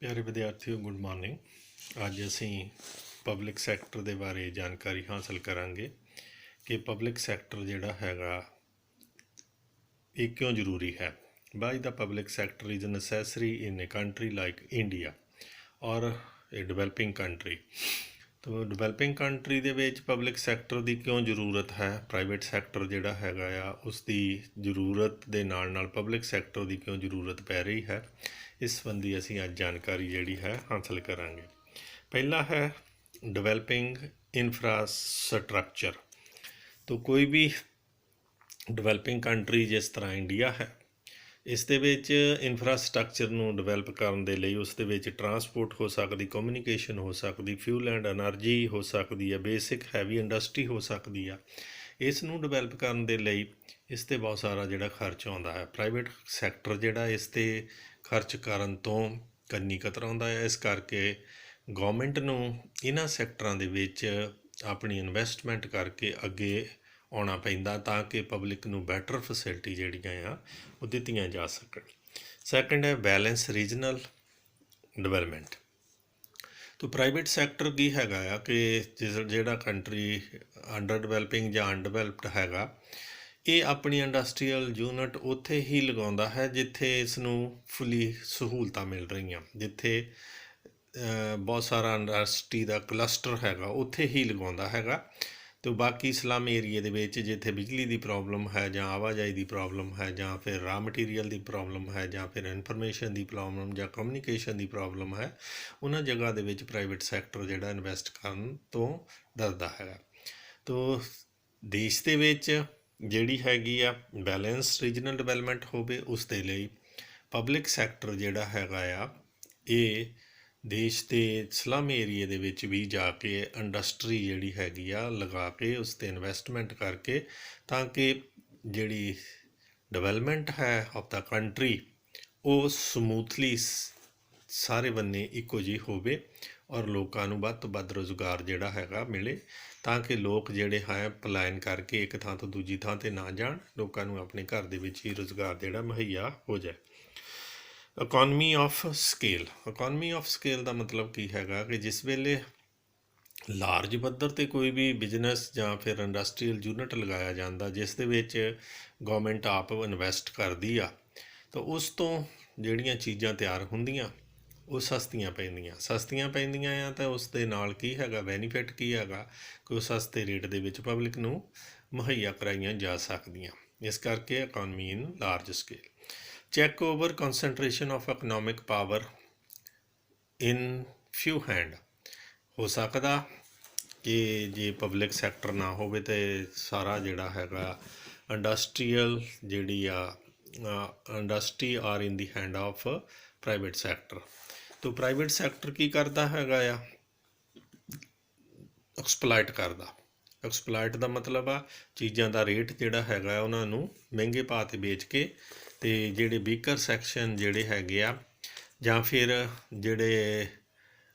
ਪਿਆਰੇ ਵਿਦਿਆਰਥੀਓ, good morning. ਅੱਜ ਅਸੀਂ ਪਬਲਿਕ ਸੈਕਟਰ ਦੇ ਬਾਰੇ ਜਾਣਕਾਰੀ ਹਾਸਲ ਕਰਾਂਗੇ ਕਿ ਪਬਲਿਕ ਸੈਕਟਰ ਜਿਹੜਾ ਹੈਗਾ ਇਹ ਕਿਉਂ ਜ਼ਰੂਰੀ ਹੈ। Why the public sector is necessary in a country like India or a developing country. ਤੋ ਡਿਵੈਲਪਿੰਗ ਕੰਟਰੀ ਦੇ ਵਿੱਚ ਪਬਲਿਕ ਸੈਕਟਰ ਦੀ ਕਿਉਂ ਜ਼ਰੂਰਤ ਹੈ, ਪ੍ਰਾਈਵੇਟ ਸੈਕਟਰ ਜਿਹੜਾ ਹੈਗਾ ਆ ਉਸ ਦੀ ਜ਼ਰੂਰਤ ਦੇ ਨਾਲ ਨਾਲ ਪਬਲਿਕ ਸੈਕਟਰ ਦੀ ਕਿਉਂ ਜ਼ਰੂਰਤ ਪੈ ਰਹੀ ਹੈ, ਇਸ ਸੰਬੰਧੀ ਅਸੀਂ ਅੱਜ ਜਾਣਕਾਰੀ ਜਿਹੜੀ ਹੈ ਹਾਸਲ ਕਰਾਂਗੇ। ਪਹਿਲਾ ਹੈ ਡਿਵੈਲਪਿੰਗ ਇਨਫਰਾਸਟਰਕਚਰ। ਤੋ ਕੋਈ ਵੀ ਡਿਵੈਲਪਿੰਗ ਕੰਟਰੀ ਜਿਸ ਤਰ੍ਹਾਂ ਇੰਡੀਆ ਹੈ, ਇਸ ਦੇ ਵਿੱਚ ਇਨਫਰਾਸਟਰਕਚਰ ਨੂੰ ਡਿਵੈਲਪ ਕਰਨ ਦੇ ਲਈ ਉਸ ਦੇ ਵਿੱਚ ਟਰਾਂਸਪੋਰਟ ਹੋ ਸਕਦੀ, ਕਮਿਊਨੀਕੇਸ਼ਨ ਹੋ ਸਕਦੀ, ਫਿਊਲ ਐਂਡ ਐਨਰਜੀ ਹੋ ਸਕਦੀ ਹੈ, ਬੇਸਿਕ ਹੈਵੀ ਇੰਡਸਟਰੀ ਹੋ ਸਕਦੀ ਆ। ਇਸ ਨੂੰ ਡਿਵੈਲਪ ਕਰਨ ਦੇ ਲਈ ਇਸ 'ਤੇ ਬਹੁਤ ਸਾਰਾ ਜਿਹੜਾ ਖਰਚ ਆਉਂਦਾ ਹੈ। ਪ੍ਰਾਈਵੇਟ ਸੈਕਟਰ ਜਿਹੜਾ ਇਸ 'ਤੇ ਖਰਚ ਕਰਨ ਤੋਂ ਕੰਨੀ ਕਤਰਾਉਂਦਾ ਹੈ। ਇਸ ਕਰਕੇ ਗੌਰਮੈਂਟ ਨੂੰ ਇਹਨਾਂ ਸੈਕਟਰਾਂ ਦੇ ਵਿੱਚ ਆਪਣੀ ਇਨਵੈਸਟਮੈਂਟ ਕਰਕੇ ਅੱਗੇ ਆਉਣਾ ਪੈਂਦਾ ਤਾਂ ਕਿ ਪਬਲਿਕ ਨੂੰ ਬੈਟਰ ਫੈਸਿਲਿਟੀ ਜਿਹੜੀਆਂ ਆ ਉਹ ਦਿੱਤੀਆਂ ਜਾ ਸਕਣ। ਸੈਕੰਡ ਹੈ ਬੈਲੈਂਸ ਰੀਜਨਲ ਡਿਵੈਲਪਮੈਂਟ। ਤੋ ਪ੍ਰਾਈਵੇਟ ਸੈਕਟਰ ਕੀ ਹੈਗਾ ਆ ਕਿ ਜਿਹੜਾ ਕੰਟਰੀ ਅੰਡਰ ਡਿਵੈਲਪਿੰਗ ਜਾਂ ਅਨਡਿਵੈਲਪਡ ਹੈਗਾ, ਇਹ ਆਪਣੀ ਇੰਡਸਟਰੀਅਲ ਯੂਨਿਟ ਉੱਥੇ ਹੀ ਲਗਾਉਂਦਾ ਹੈ ਜਿੱਥੇ ਇਸ ਨੂੰ ਫੁੱਲੀ ਸਹੂਲਤਾਂ ਮਿਲ ਰਹੀਆਂ, ਜਿੱਥੇ ਬਹੁਤ ਸਾਰਾ ਇੰਡਸਟਰੀ ਦਾ ਕਲਸਟਰ ਹੈਗਾ ਉੱਥੇ ਹੀ ਲਗਾਉਂਦਾ ਹੈਗਾ। ਅਤੇ ਬਾਕੀ ਸਲਮ ਏਰੀਏ ਦੇ ਵਿੱਚ ਜਿੱਥੇ ਬਿਜਲੀ ਦੀ ਪ੍ਰੋਬਲਮ ਹੈ ਜਾਂ ਆਵਾਜਾਈ ਦੀ ਪ੍ਰੋਬਲਮ ਹੈ ਜਾਂ ਫਿਰ ਰਾ ਮਟੀਰੀਅਲ ਦੀ ਪ੍ਰੋਬਲਮ ਹੈ ਜਾਂ ਫਿਰ ਇਨਫੋਰਮੇਸ਼ਨ ਦੀ ਪ੍ਰੋਬਲਮ ਜਾਂ ਕਮਿਊਨੀਕੇਸ਼ਨ ਦੀ ਪ੍ਰੋਬਲਮ ਹੈ, ਉਹਨਾਂ ਜਗ੍ਹਾ ਦੇ ਵਿੱਚ ਪ੍ਰਾਈਵੇਟ ਸੈਕਟਰ ਜਿਹੜਾ ਇਨਵੈਸਟ ਕਰਨ ਤੋਂ ਡਰਦਾ ਹੈਗਾ। ਤੋ ਦੇਸ਼ ਦੇ ਵਿੱਚ ਜਿਹੜੀ ਹੈਗੀ ਆ ਬੈਲੈਂਸ ਰੀਜਨਲ ਡਿਵੈਲਪਮੈਂਟ ਹੋਵੇ, ਉਸ ਦੇ ਲਈ ਪਬਲਿਕ ਸੈਕਟਰ ਜਿਹੜਾ ਹੈਗਾ ਆ ਇਹ ਦੇਸ਼ ਦੇ ਸਲਮ ਏਰੀਏ ਦੇ ਵਿੱਚ ਵੀ ਜਾ ਕੇ ਇੰਡਸਟਰੀ ਜਿਹੜੀ ਹੈਗੀ ਆ ਲਗਾ ਕੇ ਉਸ 'ਤੇ ਇਨਵੈਸਟਮੈਂਟ ਕਰਕੇ ਤਾਂ ਕਿ ਜਿਹੜੀ ਡਿਵੈਲਪਮੈਂਟ ਹੈ ਆਫ ਦਾ ਕੰਟਰੀ ਉਹ ਸਮੂਥਲੀ ਸਾਰੇ ਬੰਨੇ ਇੱਕੋ ਜਿਹੀ ਹੋਵੇ ਔਰ ਲੋਕਾਂ ਨੂੰ ਵੱਧ ਤੋਂ ਵੱਧ ਰੁਜ਼ਗਾਰ ਜਿਹੜਾ ਹੈਗਾ ਮਿਲੇ ਤਾਂ ਕਿ ਲੋਕ ਜਿਹੜੇ ਹੈ ਪਲਾਇਨ ਕਰਕੇ ਇੱਕ ਥਾਂ ਤੋਂ ਦੂਜੀ ਥਾਂ 'ਤੇ ਨਾ ਜਾਣ, ਲੋਕਾਂ ਨੂੰ ਆਪਣੇ ਘਰ ਦੇ ਵਿੱਚ ਹੀ ਰੁਜ਼ਗਾਰ ਜਿਹੜਾ ਮੁਹੱਈਆ ਹੋ ਜਾਏ। Economy of scale. Economy of scale ਦਾ ਮਤਲਬ ਕੀ ਹੈਗਾ ਕਿ ਜਿਸ ਵੇਲੇ ਲਾਰਜ ਪੱਧਰ 'ਤੇ ਕੋਈ ਵੀ ਬਿਜ਼ਨਸ ਜਾਂ ਫਿਰ ਇੰਡਸਟਰੀਅਲ ਯੂਨਿਟ ਲਗਾਇਆ ਜਾਂਦਾ ਜਿਸ ਦੇ ਵਿੱਚ ਗੌਰਮੈਂਟ ਆਪ ਇਨਵੈਸਟ ਕਰਦੀ ਆ, ਤਾਂ ਉਸ ਤੋਂ ਜਿਹੜੀਆਂ ਚੀਜ਼ਾਂ ਤਿਆਰ ਹੁੰਦੀਆਂ ਉਹ ਸਸਤੀਆਂ ਪੈਂਦੀਆਂ ਆ। ਤਾਂ ਉਸ ਦੇ ਨਾਲ ਕੀ ਹੈਗਾ ਬੈਨੀਫਿਟ ਕੀ ਹੈਗਾ ਕਿ ਉਹ ਸਸਤੇ ਰੇਟ ਦੇ ਵਿੱਚ ਪਬਲਿਕ ਨੂੰ ਮੁਹੱਈਆ ਕਰਾਈਆਂ ਜਾ ਸਕਦੀਆਂ। ਇਸ ਕਰਕੇ economy in large scale. Check over concentration of economic power in few hand. ਹੋ ਸਕਦਾ ਕਿ ਜੇ ਪਬਲਿਕ ਸੈਕਟਰ ਨਾ ਹੋਵੇ ਤਾਂ ਸਾਰਾ ਜਿਹੜਾ ਹੈਗਾ ਇੰਡਸਟਰੀਅਲ ਜਿਹੜੀ ਆ industry are in the hand of private sector. ਤੋ ਪ੍ਰਾਈਵੇਟ ਸੈਕਟਰ ਕੀ ਕਰਦਾ ਹੈਗਾ ਆ, ਐਕਸਪਲਾਇਟ ਕਰਦਾ। ਐਕਸਪਲਾਇਟ ਦਾ ਮਤਲਬ ਆ ਚੀਜ਼ਾਂ ਦਾ ਰੇਟ ਜਿਹੜਾ ਹੈਗਾ ਉਹਨਾਂ ਨੂੰ ਮਹਿੰਗੇ ਭਾਅ 'ਤੇ ਵੇਚ ਕੇ ਅਤੇ ਜਿਹੜੇ ਵੀਕਰ ਸੈਕਸ਼ਨ ਜਿਹੜੇ ਹੈਗੇ ਆ ਜਾਂ ਫਿਰ ਜਿਹੜੇ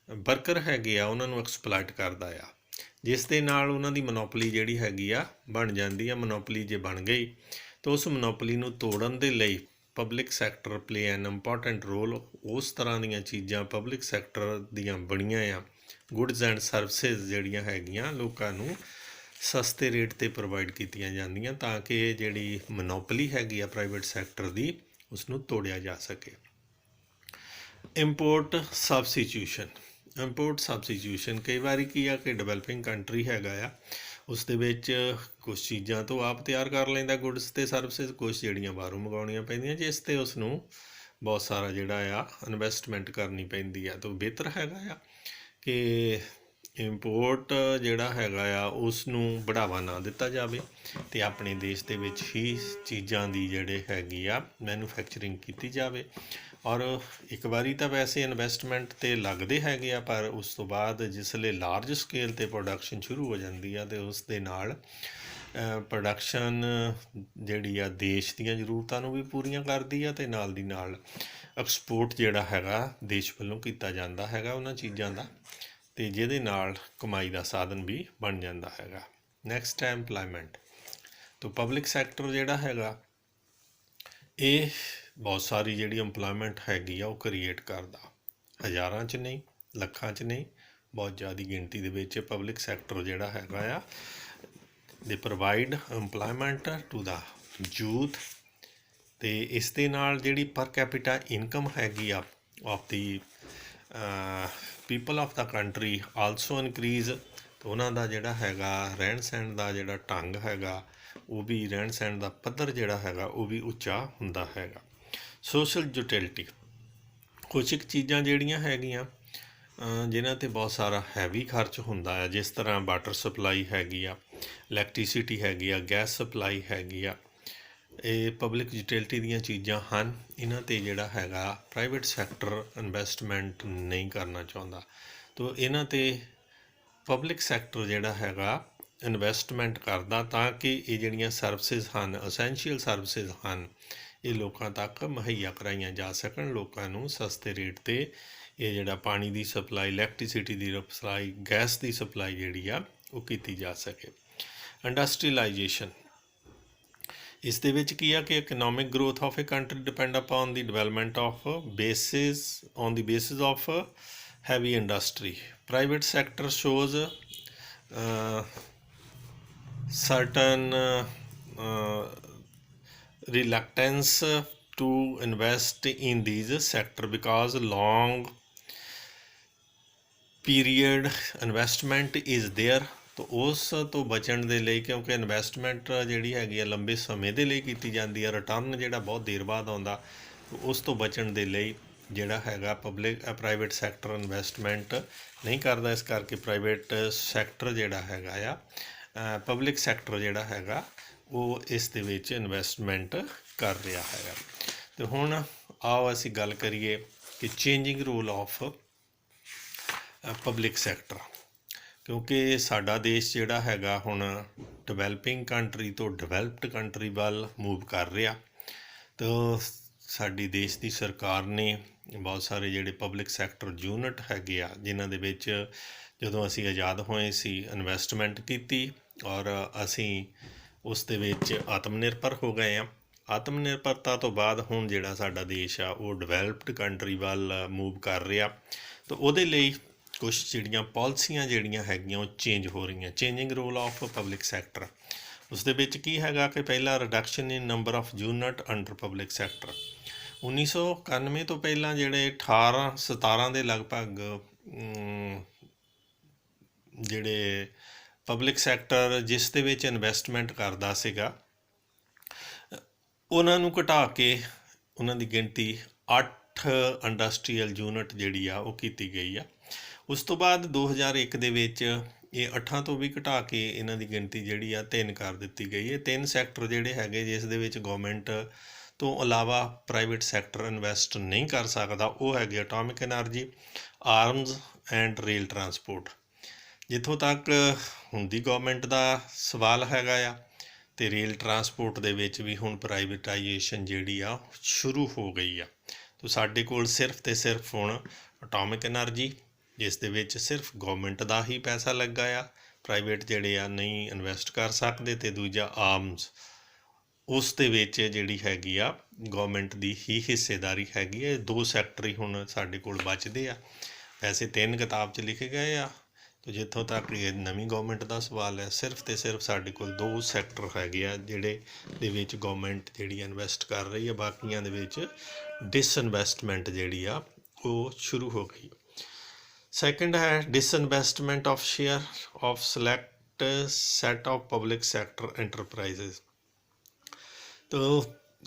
ਵਰਕਰ ਹੈਗੇ ਆ ਉਹਨਾਂ ਨੂੰ ਐਕਸਪਲਾਇਟ ਕਰਦਾ ਆ, ਜਿਸ ਦੇ ਨਾਲ ਉਹਨਾਂ ਦੀ ਮੋਨੋਪਲੀ ਜਿਹੜੀ ਹੈਗੀ ਆ ਬਣ ਜਾਂਦੀ ਆ। ਮੋਨੋਪਲੀ ਜੇ ਬਣ ਗਈ ਤਾਂ ਉਸ ਮੋਨੋਪਲੀ ਨੂੰ ਤੋੜਨ ਦੇ ਲਈ ਪਬਲਿਕ ਸੈਕਟਰ ਪਲੇ ਐਨ ਇੰਪੋਰਟੈਂਟ ਰੋਲ। ਉਸ ਤਰ੍ਹਾਂ ਦੀਆਂ ਚੀਜ਼ਾਂ ਪਬਲਿਕ ਸੈਕਟਰ ਦੀਆਂ ਬਣੀਆਂ ਆ, ਗੁੱਡਸ ਐਂਡ ਸਰਵਿਸਿਜ਼ ਜਿਹੜੀਆਂ ਹੈਗੀਆਂ ਲੋਕਾਂ ਨੂੰ ਸਸਤੇ ਰੇਟ 'ਤੇ ਪ੍ਰੋਵਾਈਡ ਕੀਤੀਆਂ ਜਾਂਦੀਆਂ ਤਾਂ ਕਿ ਜਿਹੜੀ ਮੋਨੋਪਲੀ ਹੈਗੀ ਆ ਪ੍ਰਾਈਵੇਟ ਸੈਕਟਰ ਦੀ ਉਸ ਨੂੰ ਤੋੜਿਆ ਜਾ ਸਕੇ। Import substitution. ਇੰਪੋਰਟ ਸਬਸਟੀਟਿਊਸ਼ਨ ਕਈ ਵਾਰੀ ਕੀ ਆ ਕਿ ਡਿਵੈਲਪਿੰਗ ਕੰਟਰੀ ਹੈਗਾ ਆ, ਉਸ ਦੇ ਵਿੱਚ ਕੁਛ ਚੀਜ਼ਾਂ ਤੋਂ ਆਪ ਤਿਆਰ ਕਰ ਲੈਂਦਾ ਗੁੱਡਸ ਅਤੇ ਸਰਵਿਸਿਜ਼, ਕੁਛ ਜਿਹੜੀਆਂ ਬਾਹਰੋਂ ਮੰਗਾਉਣੀਆਂ ਪੈਂਦੀਆਂ ਜਿਸ 'ਤੇ ਉਸ ਨੂੰ ਬਹੁਤ ਸਾਰਾ ਜਿਹੜਾ ਆ ਇਨਵੈਸਟਮੈਂਟ ਕਰਨੀ ਪੈਂਦੀ ਆ। ਤਾਂ ਬਿਹਤਰ ਹੈਗਾ ਆ ਕਿ ਇੰਪੋਰਟ ਜਿਹੜਾ ਹੈਗਾ ਆ ਉਸ ਨੂੰ ਬੜਾਵਾ ਨਾ ਦਿੱਤਾ ਜਾਵੇ ਅਤੇ ਆਪਣੇ ਦੇਸ਼ ਦੇ ਵਿੱਚ ਹੀ ਚੀਜ਼ਾਂ ਦੀ ਜਿਹੜੇ ਹੈਗੀ ਆ ਮੈਨੂਫੈਕਚਰਿੰਗ ਕੀਤੀ ਜਾਵੇ। ਔਰ ਇੱਕ ਵਾਰੀ ਤਾਂ ਵੈਸੇ ਇਨਵੈਸਟਮੈਂਟ 'ਤੇ ਲੱਗਦੇ ਹੈਗੇ ਆ, ਪਰ ਉਸ ਤੋਂ ਬਾਅਦ ਜਿਸਲੇ ਲਾਰਜ ਸਕੇਲ 'ਤੇ ਪ੍ਰੋਡਕਸ਼ਨ ਸ਼ੁਰੂ ਹੋ ਜਾਂਦੀ ਆ ਅਤੇ ਉਸ ਦੇ ਨਾਲ ਪ੍ਰੋਡਕਸ਼ਨ ਜਿਹੜੀ ਆ ਦੇਸ਼ ਦੀਆਂ ਜ਼ਰੂਰਤਾਂ ਨੂੰ ਵੀ ਪੂਰੀਆਂ ਕਰਦੀ ਆ ਅਤੇ ਨਾਲ ਦੀ ਨਾਲ ਐਕਸਪੋਰਟ ਜਿਹੜਾ ਹੈਗਾ ਦੇਸ਼ ਵੱਲੋਂ ਕੀਤਾ ਜਾਂਦਾ ਹੈਗਾ ਉਹਨਾਂ ਚੀਜ਼ਾਂ ਦਾ, ਅਤੇ ਜਿਹਦੇ ਨਾਲ ਕਮਾਈ ਦਾ ਸਾਧਨ ਵੀ ਬਣ ਜਾਂਦਾ ਹੈਗਾ। ਨੈਕਸਟ ਹੈ ਇੰਪਲਾਇਮੈਂਟ। ਤੋ ਪਬਲਿਕ ਸੈਕਟਰ ਜਿਹੜਾ ਹੈਗਾ ਇਹ ਬਹੁਤ ਸਾਰੀ ਜਿਹੜੀ ਇੰਪਲਾਇਮੈਂਟ ਹੈਗੀ ਆ ਉਹ ਕ੍ਰੀਏਟ ਕਰਦਾ। ਹਜ਼ਾਰਾਂ 'ਚ ਨਹੀਂ, ਲੱਖਾਂ 'ਚ ਨਹੀਂ, ਬਹੁਤ ਜ਼ਿਆਦਾ ਗਿਣਤੀ ਦੇ ਵਿੱਚ ਪਬਲਿਕ ਸੈਕਟਰ ਜਿਹੜਾ ਹੈਗਾ ਆ, they provide employment to the youth. ਅਤੇ ਇਸ ਦੇ ਨਾਲ ਜਿਹੜੀ ਪਰ ਕੈਪੀਟਾ ਇਨਕਮ ਹੈਗੀ ਆ of the people of the country also increase. ਅਤੇ ਉਹਨਾਂ ਦਾ ਜਿਹੜਾ ਹੈਗਾ ਰਹਿਣ ਸਹਿਣ ਦਾ ਜਿਹੜਾ ਢੰਗ ਹੈਗਾ, ਉਹ ਵੀ ਰਹਿਣ ਸਹਿਣ ਦਾ ਪੱਧਰ ਜਿਹੜਾ ਹੈਗਾ ਉਹ ਵੀ ਉੱਚਾ ਹੁੰਦਾ ਹੈਗਾ। ਸੋਸ਼ਲ ਯੂਟਿਲਿਟੀ, ਕੁਛ ਕੁ ਚੀਜ਼ਾਂ ਜਿਹੜੀਆਂ ਹੈਗੀਆਂ ਜਿਨ੍ਹਾਂ 'ਤੇ ਬਹੁਤ ਸਾਰਾ ਹੈਵੀ ਖਰਚ ਹੁੰਦਾ ਹੈ, ਜਿਸ ਤਰ੍ਹਾਂ ਵਾਟਰ ਸਪਲਾਈ ਹੈਗੀ ਆ, ਇਲੈਕਟ੍ਰੀਸਿਟੀ ਹੈਗੀ ਆ, ਗੈਸ ਸਪਲਾਈ ਹੈਗੀ ਆ, ਇਹ ਪਬਲਿਕ ਯੂਟਿਲਿਟੀ ਦੀਆਂ ਚੀਜ਼ਾਂ ਹਨ। ਇਹਨਾਂ 'ਤੇ ਜਿਹੜਾ ਹੈਗਾ ਪ੍ਰਾਈਵੇਟ ਸੈਕਟਰ ਇਨਵੈਸਟਮੈਂਟ ਨਹੀਂ ਕਰਨਾ ਚਾਹੁੰਦਾ। ਤੋ ਇਹਨਾਂ 'ਤੇ ਪਬਲਿਕ ਸੈਕਟਰ ਜਿਹੜਾ ਹੈਗਾ ਇਨਵੈਸਟਮੈਂਟ ਕਰਦਾ, ਤਾਂ ਕਿ ਇਹ ਜਿਹੜੀਆਂ ਸਰਵਿਸਿਜ਼ ਹਨ, ਅਸੈਂਸ਼ੀਅਲ ਸਰਵਿਸਿਜ਼ ਹਨ, ਇਹ ਲੋਕਾਂ ਤੱਕ ਮੁਹੱਈਆ ਕਰਾਈਆਂ ਜਾ ਸਕਣ। ਲੋਕਾਂ ਨੂੰ ਸਸਤੇ ਰੇਟ 'ਤੇ ਇਹ ਜਿਹੜਾ ਪਾਣੀ ਦੀ ਸਪਲਾਈ, ਇਲੈਕਟ੍ਰੀਸਿਟੀ ਦੀ ਸਪਲਾਈ, ਗੈਸ ਦੀ ਸਪਲਾਈ ਜਿਹੜੀ ਆ ਉਹ ਕੀਤੀ ਜਾ ਸਕੇ। ਇੰਡਸਟਰੀਲਾਈਜੇਸ਼ਨ, ਇਸ ਦੇ ਵਿੱਚ ਕੀ ਆ ਕਿ economic growth of a country depend upon the development of on the basis of heavy industry. Private sector shows certain reluctance to invest in these sector because long period investment is there। ਤਾਂ ਉਸ ਤੋਂ ਬਚਣ ਦੇ ਲਈ, ਕਿਉਂਕਿ investment ਜਿਹੜੀ ਹੈਗੀ ਆ ਲੰਬੇ ਸਮੇਂ ਦੇ ਲਈ ਕੀਤੀ ਜਾਂਦੀ ਹੈ, ਰਿਟਰਨ ਜਿਹੜਾ ਬਹੁਤ ਦੇਰ ਬਾਅਦ ਆਉਂਦਾ, ਉਸ ਤੋਂ ਬਚਣ ਦੇ ਲਈ ਜਿਹੜਾ ਹੈਗਾ ਪ੍ਰਾਈਵੇਟ ਸੈਕਟਰ ਇਨਵੈਸਟਮੈਂਟ ਨਹੀਂ ਕਰਦਾ। ਇਸ ਕਰਕੇ ਪ੍ਰਾਈਵੇਟ ਸੈਕਟਰ ਜਿਹੜਾ ਹੈਗਾ ਆ, ਪਬਲਿਕ ਸੈਕਟਰ ਜਿਹੜਾ ਹੈਗਾ ਉਹ ਇਸ ਦੇ ਵਿੱਚ ਇਨਵੈਸਟਮੈਂਟ ਕਰ ਰਿਹਾ ਹੈਗਾ। ਅਤੇ ਹੁਣ ਆਓ ਅਸੀਂ ਗੱਲ ਕਰੀਏ ਕਿ changing role of public sector, ਕਿਉਂਕਿ ਸਾਡਾ ਦੇਸ਼ ਜਿਹੜਾ ਹੈਗਾ ਹੁਣ ਡਿਵੈਲਪਿੰਗ ਕੰਟਰੀ ਤੋਂ ਡਿਵੈਲਪਡ ਕੰਟਰੀ ਵੱਲ ਮੂਵ ਕਰ ਰਿਹਾ। ਤਾਂ ਸਾਡੀ ਦੇਸ਼ ਦੀ ਸਰਕਾਰ ਨੇ ਬਹੁਤ ਸਾਰੇ ਜਿਹੜੇ ਪਬਲਿਕ ਸੈਕਟਰ ਯੂਨਿਟ ਹੈਗੇ ਆ, ਜਿਨ੍ਹਾਂ ਦੇ ਵਿੱਚ ਜਦੋਂ ਅਸੀਂ ਆਜ਼ਾਦ ਹੋਏ ਸੀ ਇਨਵੈਸਟਮੈਂਟ ਕੀਤੀ, ਔਰ ਅਸੀਂ ਉਸ ਦੇ ਵਿੱਚ ਆਤਮ ਨਿਰਭਰ ਹੋ ਗਏ ਹਾਂ। ਆਤਮ ਨਿਰਭਰਤਾ ਤੋਂ ਬਾਅਦ ਹੁਣ ਜਿਹੜਾ ਸਾਡਾ ਦੇਸ਼ ਆ ਉਹ ਡਿਵੈਲਪਡ ਕੰਟਰੀ ਵੱਲ ਮੂਵ ਕਰ ਰਿਹਾ। ਤਾਂ ਉਹਦੇ ਲਈ ਕੁਛ ਜਿਹੜੀਆਂ ਪਾਲਿਸੀਆਂ ਜਿਹੜੀਆਂ ਹੈਗੀਆਂ ਉਹ ਚੇਂਜ ਹੋ ਰਹੀਆਂ। Changing role of public sector, ਉਸ ਦੇ ਵਿੱਚ ਕੀ ਹੈਗਾ ਕਿ ਪਹਿਲਾ reduction in number of unit under public sector. 1991 ਤੋਂ ਪਹਿਲਾਂ ਜਿਹੜੇ 17 ਦੇ ਲਗਭਗ ਜਿਹੜੇ ਪਬਲਿਕ ਸੈਕਟਰ ਜਿਸ ਦੇ ਵਿੱਚ ਇਨਵੈਸਟਮੈਂਟ ਕਰਦਾ ਸੀਗਾ, ਉਹਨਾਂ ਨੂੰ ਘਟਾ ਕੇ ਉਹਨਾਂ ਦੀ ਗਿਣਤੀ 8 ਇੰਡਸਟਰੀਅਲ ਯੂਨਿਟ ਜਿਹੜੀ ਆ ਉਹ ਕੀਤੀ ਗਈ ਆ। ਉਸ ਤੋਂ ਬਾਅਦ 2001 ਦੇ ਵਿੱਚ ਇਹ 8 ਤੋਂ ਵੀ ਘਟਾ ਕੇ ਇਹਨਾਂ ਦੀ ਗਿਣਤੀ ਜਿਹੜੀ ਆ 3 ਕਰ ਦਿੱਤੀ ਗਈ ਹੈ। 3 ਸੈਕਟਰ ਜਿਹੜੇ ਹੈਗੇ ਜਿਸ ਦੇ ਵਿੱਚ ਗੌਰਮੈਂਟ ਤੋਂ ਇਲਾਵਾ ਪ੍ਰਾਈਵੇਟ ਸੈਕਟਰ ਇਨਵੈਸਟ ਨਹੀਂ ਕਰ ਸਕਦਾ, ਉਹ ਹੈਗੇ atomic energy, arms and rail transport. ਜਿੱਥੋਂ ਤੱਕ ਹੁੰਦੀ ਗੌਰਮੈਂਟ ਦਾ ਸਵਾਲ ਹੈਗਾ ਆ, ਅਤੇ ਰੇਲ ਟਰਾਂਸਪੋਰਟ ਦੇ ਵਿੱਚ ਵੀ ਹੁਣ ਪ੍ਰਾਈਵੇਟਾਈਜੇਸ਼ਨ ਜਿਹੜੀ ਆ ਸ਼ੁਰੂ ਹੋ ਗਈ ਆ। ਤਾਂ ਸਾਡੇ ਕੋਲ ਸਿਰਫ ਅਤੇ ਸਿਰਫ ਹੁਣ ਐਟੋਮਿਕ ਐਨਰਜੀ, ਜਿਸ ਦੇ ਵਿੱਚ ਸਿਰਫ ਗੌਰਮੈਂਟ ਦਾ ਹੀ ਪੈਸਾ ਲੱਗਾ ਆ, ਪ੍ਰਾਈਵੇਟ ਜਿਹੜੇ ਆ ਨਹੀਂ ਇਨਵੈਸਟ ਕਰ ਸਕਦੇ, ਅਤੇ ਦੂਜਾ ਆਰਮਜ਼, ਉਸ ਦੇ ਵਿੱਚ ਜਿਹੜੀ ਹੈਗੀ ਆ ਗੌਰਮੈਂਟ ਦੀ ਹੀ ਹਿੱਸੇਦਾਰੀ ਹੈਗੀ ਹੈ। 2 ਸੈਕਟਰ ਹੀ ਹੁਣ ਸਾਡੇ ਕੋਲ ਬਚਦੇ ਆ। ਵੈਸੇ 3 ਕਿਤਾਬ 'ਚ ਲਿਖੇ ਗਏ ਆ, ਅਤੇ ਜਿੱਥੋਂ ਤੱਕ ਇਹ ਨਵੀਂ ਗੌਰਮੈਂਟ ਦਾ ਸਵਾਲ ਹੈ, ਸਿਰਫ ਅਤੇ ਸਿਰਫ ਸਾਡੇ ਕੋਲ 2 ਸੈਕਟਰ ਹੈਗੇ ਆ ਜਿਹੜੇ ਦੇ ਵਿੱਚ ਗੌਰਮੈਂਟ ਜਿਹੜੀ ਇਨਵੈਸਟ ਕਰ ਰਹੀ ਹੈ। ਬਾਕੀਆਂ ਦੇ ਵਿੱਚ ਡਿਸਇਨਵੈਸਟਮੈਂਟ ਜਿਹੜੀ ਆ ਉਹ ਸ਼ੁਰੂ ਹੋ ਗਈ। ਸੈਕਿੰਡ ਹੈ disinvestment of share of select set of public sector enterprises. ਤਾਂ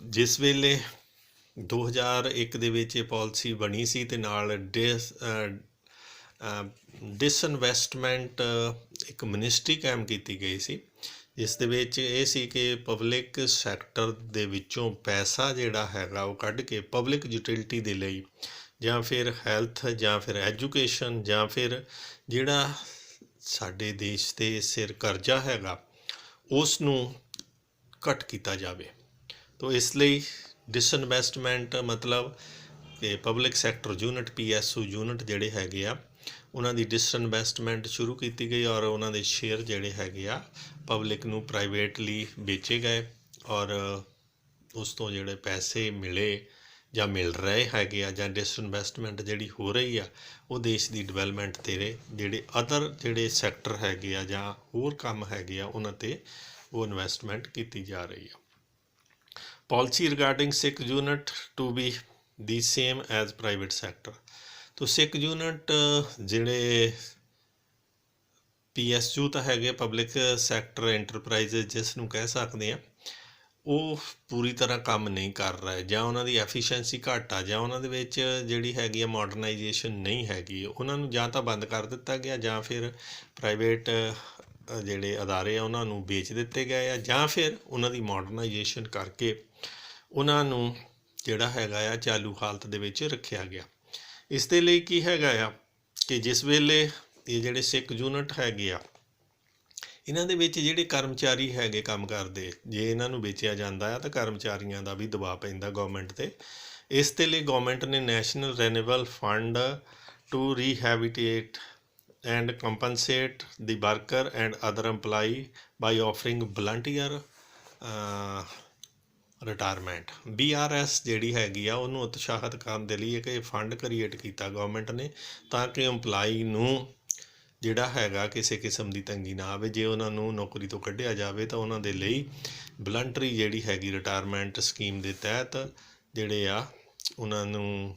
ਜਿਸ ਵੇਲੇ 2001 ਦੇ ਵਿੱਚ ਇਹ ਪਾਲਿਸੀ ਬਣੀ ਸੀ, ਅਤੇ ਨਾਲ ਡਿਸਇਨਵੈਸਟਮੈਂਟ ਇੱਕ ਮਿਨਿਸਟਰੀ ਕਾਇਮ ਕੀਤੀ ਗਈ ਸੀ, ਜਿਸ ਦੇ ਵਿੱਚ ਇਹ ਸੀ ਕਿ ਪਬਲਿਕ ਸੈਕਟਰ ਦੇ ਵਿੱਚੋਂ ਪੈਸਾ ਜਿਹੜਾ ਹੈਗਾ ਉਹ ਕੱਢ ਕੇ ਪਬਲਿਕ ਯੂਟਿਲਿਟੀ ਦੇ ਲਈ, ਜਾਂ ਫਿਰ ਹੈਲਥ, ਜਾਂ ਫਿਰ ਐਜੂਕੇਸ਼ਨ, ਜਾਂ ਫਿਰ ਜਿਹੜਾ ਸਾਡੇ ਦੇਸ਼ ਦੇ ਸਿਰ ਕਰਜ਼ਾ ਹੈਗਾ ਉਸ ਨੂੰ ਘੱਟ ਕੀਤਾ ਜਾਵੇ। ਤਾਂ ਇਸ ਲਈ ਡਿਸਇਨਵੈਸਟਮੈਂਟ ਮਤਲਬ ਕਿ public sector unit, PSU unit ਜਿਹੜੇ ਹੈਗੇ ਆ, ਉਹਨਾਂ ਦੀ ਡਿਸਇਨਵੈਸਟਮੈਂਟ ਸ਼ੁਰੂ ਕੀਤੀ ਗਈ, ਔਰ ਉਹਨਾਂ ਦੇ ਸ਼ੇਅਰ ਜਿਹੜੇ ਹੈਗੇ ਆ ਪਬਲਿਕ ਨੂੰ ਪ੍ਰਾਈਵੇਟਲੀ ਵੇਚੇ ਗਏ, ਔਰ ਉਸ ਤੋਂ ਜਿਹੜੇ ਪੈਸੇ ਮਿਲੇ ਜਾਂ ਮਿਲ ਰਹੇ ਹੈਗੇ ਆ ਜਾਂ ਡਿਸਇਨਵੈਸਟਮੈਂਟ ਜਿਹੜੀ ਹੋ ਰਹੀ ਆ ਉਹ ਦੇਸ਼ ਦੀ ਡਿਵੈਲਪਮੈਂਟ 'ਤੇ ਜਿਹੜੇ ਅਦਰ ਜਿਹੜੇ ਸੈਕਟਰ ਹੈਗੇ ਆ ਜਾਂ ਹੋਰ ਕੰਮ ਹੈਗੇ ਆ ਉਹਨਾਂ 'ਤੇ ਉਹ ਇਨਵੈਸਟਮੈਂਟ ਕੀਤੀ ਜਾ ਰਹੀ ਆ। Policy regarding sick unit to be the same as private sector. ਤੋ ਸਿੱਖ ਯੂਨਿਟ ਜਿਹੜੇ PSU ਤਾਂ ਹੈਗੇ ਪਬਲਿਕ ਸੈਕਟਰ ਐਂਟਰਪ੍ਰਾਈਜ਼ ਜਿਸ ਨੂੰ ਕਹਿ ਸਕਦੇ ਆ, ਉਹ ਪੂਰੀ ਤਰ੍ਹਾਂ ਕੰਮ ਨਹੀਂ ਕਰ ਰਹੇ ਜਾਂ ਉਹਨਾਂ ਦੀ ਐਫੀਸ਼ੀਐਂਸੀ ਘੱਟ ਆ ਜਾਂ ਉਹਨਾਂ ਦੇ ਵਿੱਚ ਜਿਹੜੀ ਹੈਗੀ ਆ ਮਾਡਰਨਾਈਜੇਸ਼ਨ ਨਹੀਂ ਹੈਗੀ। ਉਹਨਾਂ ਨੂੰ ਜਾਂ ਤਾਂ ਬੰਦ ਕਰ ਦਿੱਤਾ ਗਿਆ ਜਾਂ ਫਿਰ ਪ੍ਰਾਈਵੇਟ ਜਿਹੜੇ ਅਦਾਰੇ ਆ ਉਹਨਾਂ ਨੂੰ ਵੇਚ ਦਿੱਤੇ ਗਏ ਆ ਜਾਂ ਫਿਰ ਉਹਨਾਂ ਦੀ ਮਾਡਰਨਾਈਜੇਸ਼ਨ ਕਰਕੇ ਉਹਨਾਂ ਨੂੰ ਜਿਹੜਾ ਹੈਗਾ ਆ ਚਾਲੂ ਹਾਲਤ ਦੇ ਵਿੱਚ ਰੱਖਿਆ ਗਿਆ। ਇਸ ਦੇ ਲਈ ਕੀ ਹੈਗਾ ਆ ਕਿ ਜਿਸ ਵੇਲੇ ਇਹ ਜਿਹੜੇ ਸਿੱਖ ਯੂਨਿਟ ਹੈਗੇ ਆ ਇਹਨਾਂ ਦੇ ਵਿੱਚ ਜਿਹੜੇ ਕਰਮਚਾਰੀ ਹੈਗੇ ਕੰਮ ਕਰਦੇ, ਜੇ ਇਹਨਾਂ ਨੂੰ ਵੇਚਿਆ ਜਾਂਦਾ ਆ ਤਾਂ ਕਰਮਚਾਰੀਆਂ ਦਾ ਵੀ ਦਬਾਅ ਪੈਂਦਾ ਗੌਰਮੈਂਟ 'ਤੇ। ਇਸ ਦੇ ਲਈ ਗੌਰਮੈਂਟ ਨੇ national renewal fund to rehabilitate and compensate the worker and other employee by offering voluntary retirement. BRS ਜਿਹੜੀ ਹੈਗੀ ਆ ਉਹਨੂੰ ਉਤਸ਼ਾਹਿਤ ਕਰਨ ਦੇ ਲਈ ਇੱਕ ਫੰਡ ਕ੍ਰੀਏਟ ਕੀਤਾ ਗੌਰਮੈਂਟ ਨੇ ਤਾਂ ਕਿ ਇੰਪਲਾਈ ਨੂੰ ਜਿਹੜਾ ਹੈਗਾ ਕਿਸੇ ਕਿਸਮ ਦੀ ਤੰਗੀ ਨਾ ਆਵੇ। ਜੇ ਉਹਨਾਂ ਨੂੰ ਨੌਕਰੀ ਤੋਂ ਕੱਢਿਆ ਜਾਵੇ ਤਾਂ ਉਹਨਾਂ ਦੇ ਲਈ ਵਲੰਟਰੀ ਜਿਹੜੀ ਹੈਗੀ ਰਿਟਾਇਰਮੈਂਟ ਸਕੀਮ ਦੇ ਤਹਿਤ ਜਿਹੜੇ ਆ ਉਹਨਾਂ ਨੂੰ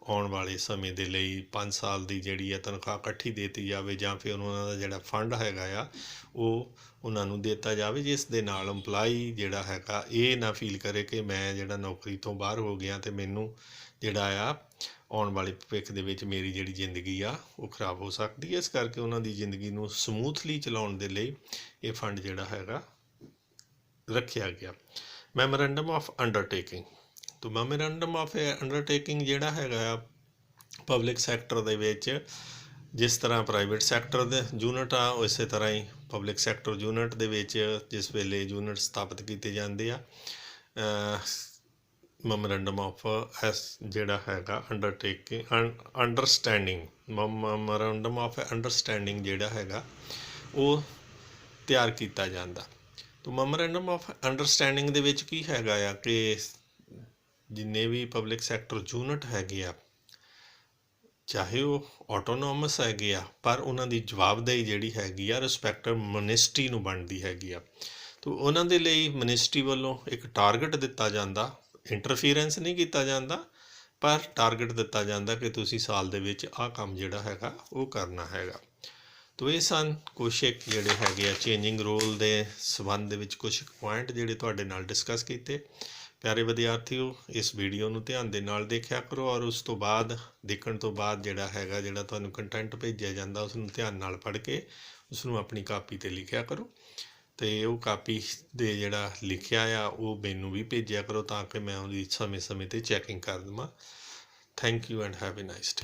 ਆਉਣ ਵਾਲੇ ਸਮੇਂ ਦੇ ਲਈ 5 ਸਾਲ ਦੀ ਜਿਹੜੀ ਆ ਤਨਖਾਹ ਇਕੱਠੀ ਦੇ ਦਿੱਤੀ ਜਾਵੇ ਜਾਂ ਫਿਰ ਉਹਨਾਂ ਦਾ ਜਿਹੜਾ ਫੰਡ ਹੈਗਾ ਆ ਉਹ ਉਹਨਾਂ ਨੂੰ ਦਿੱਤਾ ਜਾਵੇ, ਜਿਸ ਦੇ ਨਾਲ ਇੰਪਲਾਈ ਜਿਹੜਾ ਹੈਗਾ ਇਹ ਨਾ ਫੀਲ ਕਰੇ ਕਿ ਮੈਂ ਜਿਹੜਾ ਨੌਕਰੀ ਤੋਂ ਬਾਹਰ ਹੋ ਗਿਆ ਅਤੇ ਮੈਨੂੰ ਜਿਹੜਾ ਆ ਆਉਣ ਵਾਲੇ ਭਵਿੱਖ ਦੇ ਵਿੱਚ ਮੇਰੀ ਜਿਹੜੀ ਜ਼ਿੰਦਗੀ ਆ ਉਹ ਖਰਾਬ ਹੋ ਸਕਦੀ ਹੈ। ਇਸ ਕਰਕੇ ਉਹਨਾਂ ਦੀ ਜ਼ਿੰਦਗੀ ਨੂੰ ਸਮੂਥਲੀ ਚਲਾਉਣ ਦੇ ਲਈ ਇਹ ਫੰਡ ਜਿਹੜਾ ਹੈਗਾ ਰੱਖਿਆ ਗਿਆ। Memorandum of undertaking. ਤੋ ਮੈਮੋਰੈਂਡਮ ਆਫ ਅੰਡਰਟੇਕਿੰਗ ਜਿਹੜਾ ਹੈਗਾ ਆ ਪਬਲਿਕ ਸੈਕਟਰ ਦੇ ਵਿੱਚ ਜਿਸ ਤਰ੍ਹਾਂ ਪ੍ਰਾਈਵੇਟ ਸੈਕਟਰ ਦੇ ਯੂਨਿਟ ਆ ਉਸੇ ਤਰ੍ਹਾਂ ਹੀ ਪਬਲਿਕ ਸੈਕਟਰ ਯੂਨਿਟ ਦੇ ਵਿੱਚ ਜਿਸ ਵੇਲੇ ਯੂਨਿਟ ਸਥਾਪਿਤ ਕੀਤੇ ਜਾਂਦੇ ਆ ਮੈਮੋਰੈਂਡਮ ਆਫ ਜਿਹੜਾ ਹੈਗਾ ਅੰਡਰਸਟੈਂਡਿੰਗ ਮੈਮੋਰੈਂਡਮ ਆਫ ਅੰਡਰਸਟੈਂਡਿੰਗ ਜਿਹੜਾ ਹੈਗਾ ਉਹ ਤਿਆਰ ਕੀਤਾ ਜਾਂਦਾ। ਤੋ ਮੈਮੋਰੈਂਡਮ ਆਫ ਅੰਡਰਸਟੈਂਡਿੰਗ ਦੇ ਵਿੱਚ ਕੀ ਹੈਗਾ ਆ ਕਿ ਜਿੰਨੇ ਵੀ ਪਬਲਿਕ ਸੈਕਟਰ ਯੂਨਿਟ ਹੈਗੇ ਆ ਚਾਹੇ ਉਹ ਆਟੋਨੋਮਸ ਹੈਗੇ ਆ ਪਰ ਉਹਨਾਂ ਦੀ ਜਵਾਬਦੇਹੀ ਜਿਹੜੀ ਹੈਗੀ ਆ ਰਿਸਪੈਕਟਿਵ ਮਿਨਿਸਟਰੀ ਨੂੰ ਬਣਦੀ ਹੈਗੀ ਆ। ਤੋ ਉਹਨਾਂ ਦੇ ਲਈ ਮਿਨਿਸਟਰੀ ਵੱਲੋਂ ਇੱਕ ਟਾਰਗੇਟ ਦਿੱਤਾ ਜਾਂਦਾ, ਇੰਟਰਫੀਰੈਂਸ ਨਹੀਂ ਕੀਤਾ ਜਾਂਦਾ ਪਰ ਟਾਰਗੇਟ ਦਿੱਤਾ ਜਾਂਦਾ ਕਿ ਤੁਸੀਂ ਸਾਲ ਦੇ ਵਿੱਚ ਆਹ ਕੰਮ ਜਿਹੜਾ ਹੈਗਾ ਉਹ ਕਰਨਾ ਹੈਗਾ। ਤੋ ਇਹ ਸਨ ਕੁਛ ਇੱਕ ਜਿਹੜੇ ਹੈਗੇ ਆ ਚੇਂਜਿੰਗ ਰੋਲ ਦੇ ਸੰਬੰਧ ਦੇ ਵਿੱਚ ਕੁਛ ਪੁਆਇੰਟ ਜਿਹੜੇ ਤੁਹਾਡੇ ਨਾਲ ਡਿਸਕਸ ਕੀਤੇ। ਪਿਆਰੇ ਵਿਦਿਆਰਥੀਓ, ਇਸ ਵੀਡੀਓ ਨੂੰ ਧਿਆਨ ਦੇ ਨਾਲ ਦੇਖਿਆ ਕਰੋ ਔਰ ਉਸ ਤੋਂ ਬਾਅਦ ਦੇਖਣ ਤੋਂ ਬਾਅਦ ਜਿਹੜਾ ਤੁਹਾਨੂੰ ਕੰਟੈਂਟ ਭੇਜਿਆ ਜਾਂਦਾ ਉਸ ਨੂੰ ਧਿਆਨ ਨਾਲ ਪੜ੍ਹ ਕੇ ਉਸ ਨੂੰ ਆਪਣੀ ਕਾਪੀ 'ਤੇ ਲਿਖਿਆ ਕਰੋ ਅਤੇ ਉਹ ਕਾਪੀ ਦੇ ਜਿਹੜਾ ਲਿਖਿਆ ਆ ਉਹ ਮੈਨੂੰ ਵੀ ਭੇਜਿਆ ਕਰੋ ਤਾਂ ਕਿ ਮੈਂ ਉਹਦੀ ਸਮੇਂ-ਸਮੇਂ 'ਤੇ ਚੈਕਿੰਗ ਕਰ ਦੇਵਾਂ। Thank you and have A nice day.